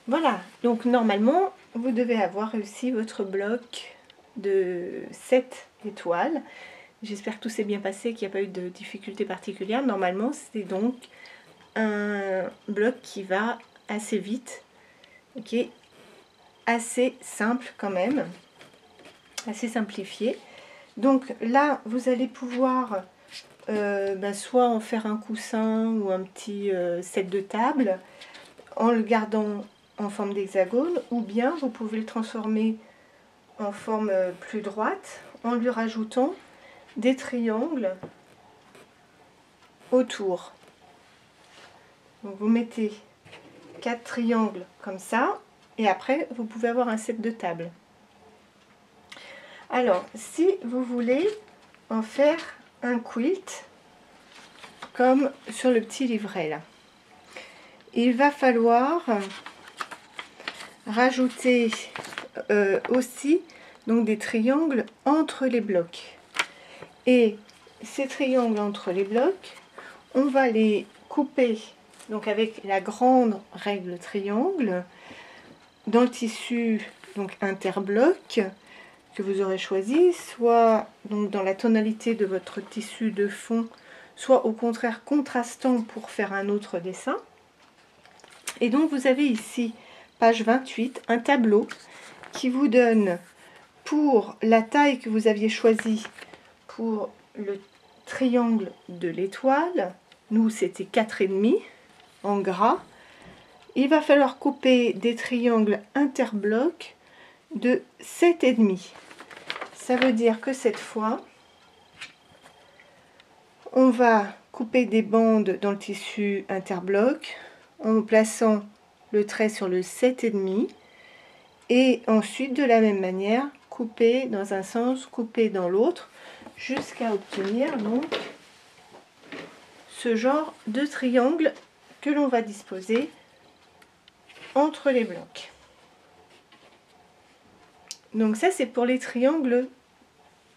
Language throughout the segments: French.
Voilà, donc normalement, vous devez avoir réussi votre bloc de 7 étoiles. J'espère que tout s'est bien passé, qu'il n'y a pas eu de difficultés particulières. Normalement, c'est donc un bloc qui va assez vite, qui est assez simple quand même, assez simplifié. Donc là, vous allez pouvoir soit en faire un coussin ou un petit set de table en le gardant en forme d'hexagone, ou bien vous pouvez le transformer en forme plus droite en lui rajoutant des triangles autour. Donc vous mettez 4 triangles comme ça et après vous pouvez avoir un set de table. Alors si vous voulez en faire un quilt comme sur le petit livret là, il va falloir rajouter aussi donc des triangles entre les blocs. Et ces triangles entre les blocs, on va les couper donc avec la grande règle triangle dans le tissu donc interbloc que vous aurez choisi, soit donc dans la tonalité de votre tissu de fond, soit au contraire contrastant pour faire un autre dessin. Et donc vous avez ici, page 28, un tableau qui vous donne pour la taille que vous aviez choisie pour le triangle de l'étoile, nous c'était 4,5 en gras. Il va falloir couper des triangles interblocs de 7,5. Ça veut dire que cette fois, on va couper des bandes dans le tissu interbloc en plaçant le trait sur le 7,5 et ensuite de la même manière couper dans un sens, couper dans l'autre jusqu'à obtenir donc ce genre de triangle que l'on va disposer entre les blocs. Donc ça c'est pour les triangles,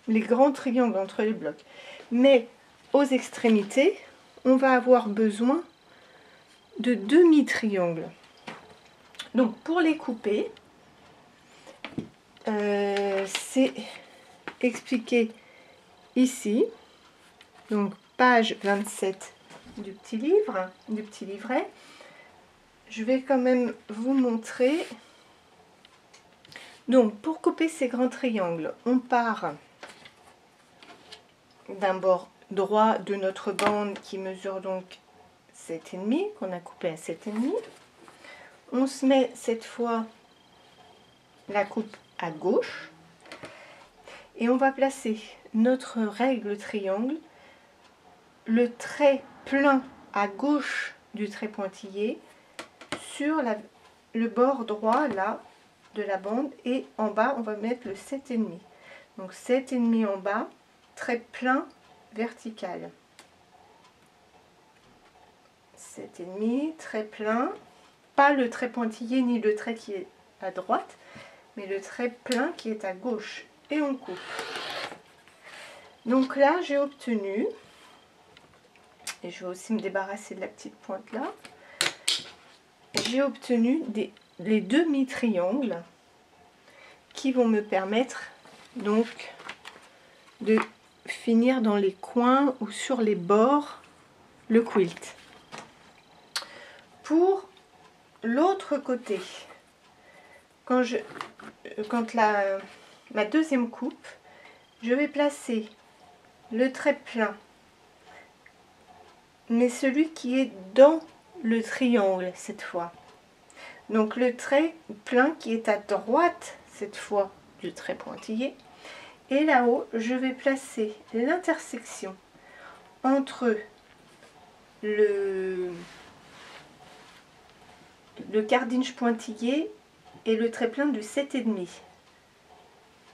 les grands triangles entre les blocs. Mais aux extrémités, on va avoir besoin de demi-triangles. Donc pour les couper, c'est expliqué ici, donc page 27 du petit livre, du petit livret. Je vais quand même vous montrer. Donc pour couper ces grands triangles, on part d'un bord droit de notre bande qui mesure donc 7,5, qu'on a coupé à 7,5. On se met cette fois la coupe à gauche et on va placer notre règle triangle, le trait plein à gauche du trait pointillé sur le bord droit là de la bande, et en bas on va mettre le 7,5. Donc 7,5 en bas, trait plein vertical. 7,5, trait plein, pas le trait pointillé ni le trait qui est à droite, mais le trait plein qui est à gauche, et on coupe. Donc là j'ai obtenu, et je vais aussi me débarrasser de la petite pointe là, j'ai obtenu les demi-triangles qui vont me permettre donc de finir dans les coins ou sur les bords le quilt. Pour l'autre côté, quand ma deuxième coupe, je vais placer le trait plein, mais celui qui est dans le triangle cette fois. Donc le trait plein qui est à droite cette fois du trait pointillé. Et là-haut, je vais placer l'intersection entre le cardinge pointillé et le trait plein du 7,5.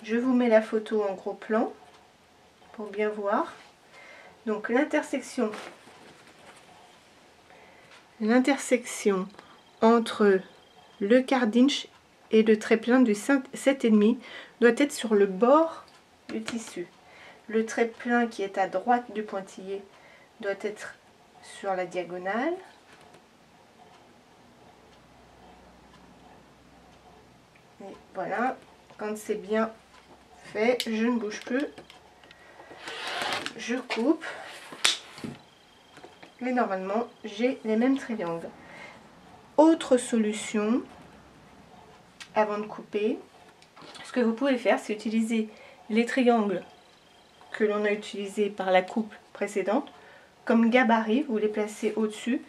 Je vous mets la photo en gros plan pour bien voir. Donc l'intersection entre le cardinge et le trait plein du 7,5 doit être sur le bord du tissu. Le trait plein qui est à droite du pointillé doit être sur la diagonale. Et voilà, quand c'est bien fait, je ne bouge plus. Je coupe. Et normalement, j'ai les mêmes triangles. Autre solution, avant de couper, ce que vous pouvez faire, c'est utiliser les triangles que l'on a utilisés par la coupe précédente comme gabarit. Vous les placez au-dessus,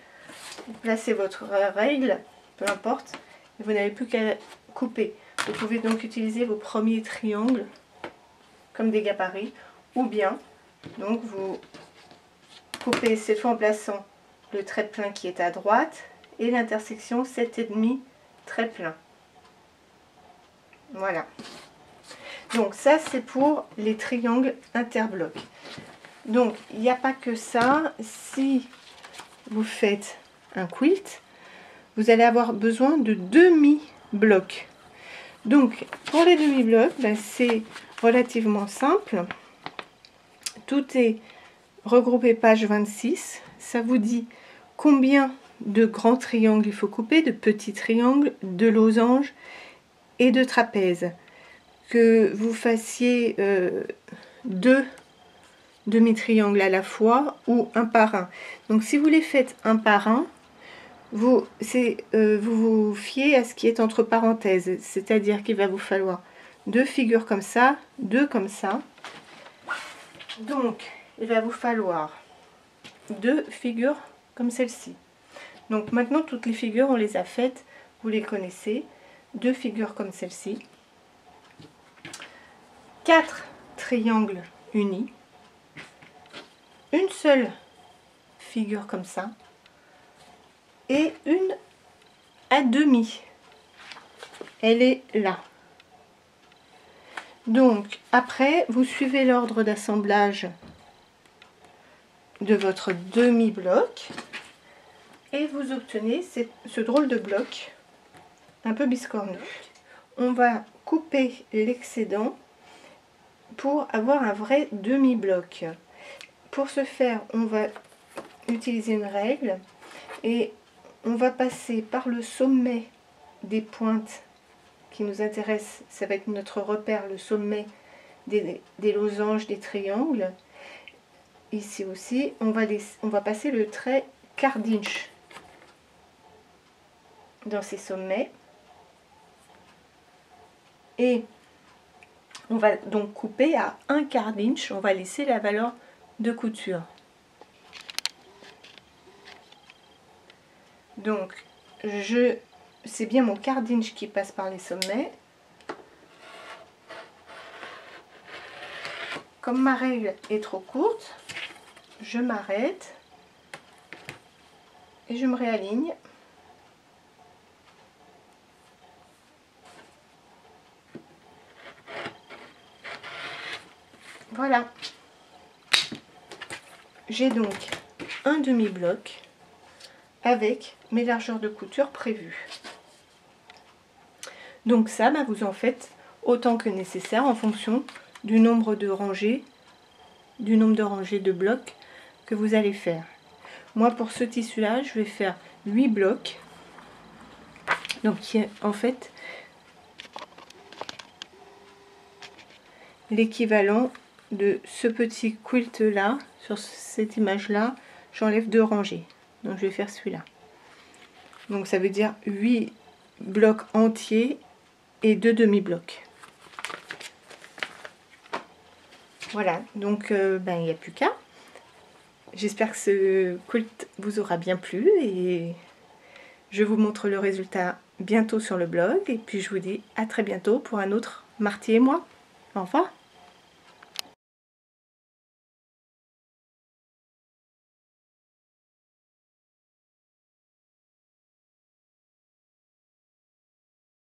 vous placez votre règle, peu importe, et vous n'avez plus qu'à couper. Vous pouvez donc utiliser vos premiers triangles comme des gabarits, ou bien donc vous coupez cette fois en plaçant le trait plein qui est à droite et l'intersection 7,5 trait plein. Voilà. Donc ça c'est pour les triangles interblocs. Donc il n'y a pas que ça. Si vous faites un quilt, vous allez avoir besoin de demi-blocs. Donc pour les demi-blocs, c'est relativement simple. Tout est regroupé page 26. Ça vous dit combien de grands triangles il faut couper, de petits triangles, de losanges et de trapèzes. Que vous fassiez deux demi-triangles à la fois ou un par un. Donc si vous les faites un par un, vous vous fiez à ce qui est entre parenthèses, c'est-à-dire qu'il va vous falloir deux figures comme ça, deux comme ça. Donc il va vous falloir deux figures comme celle-ci. Donc maintenant toutes les figures on les a faites, vous les connaissez. Deux figures comme celle-ci. 4 triangles unis. Une seule figure comme ça. Et une à demi. Elle est là. Donc après vous suivez l'ordre d'assemblage de votre demi-bloc et vous obtenez ce drôle de bloc un peu biscornu. On va couper l'excédent pour avoir un vrai demi-bloc. Pour ce faire, on va utiliser une règle et on va passer par le sommet des pointes qui nous intéressent. Ça va être notre repère, le sommet des losanges, des triangles. Ici aussi, on va passer le trait quart d'inch dans ces sommets. Et on va donc couper à un quart d'inch, on va laisser la valeur de couture. Donc, c'est bien mon quart d'inch qui passe par les sommets. Comme ma règle est trop courte, je m'arrête et je me réaligne. Voilà. J'ai donc un demi-bloc avec mes largeurs de couture prévues. Donc ça, vous en faites autant que nécessaire en fonction du nombre de rangées, de blocs que vous allez faire. Moi, pour ce tissu-là, je vais faire 8 blocs. Donc, qui est en fait l'équivalent de ce petit quilt-là. Sur cette image-là, j'enlève 2 rangées. Donc, je vais faire celui-là. Donc, ça veut dire 8 blocs entiers et 2 demi-blocs. Voilà, donc il n'y a plus qu'à. J'espère que ce quilt vous aura bien plu et je vous montre le résultat bientôt sur le blog. Et puis je vous dis à très bientôt pour un autre Marty et moi. Au revoir.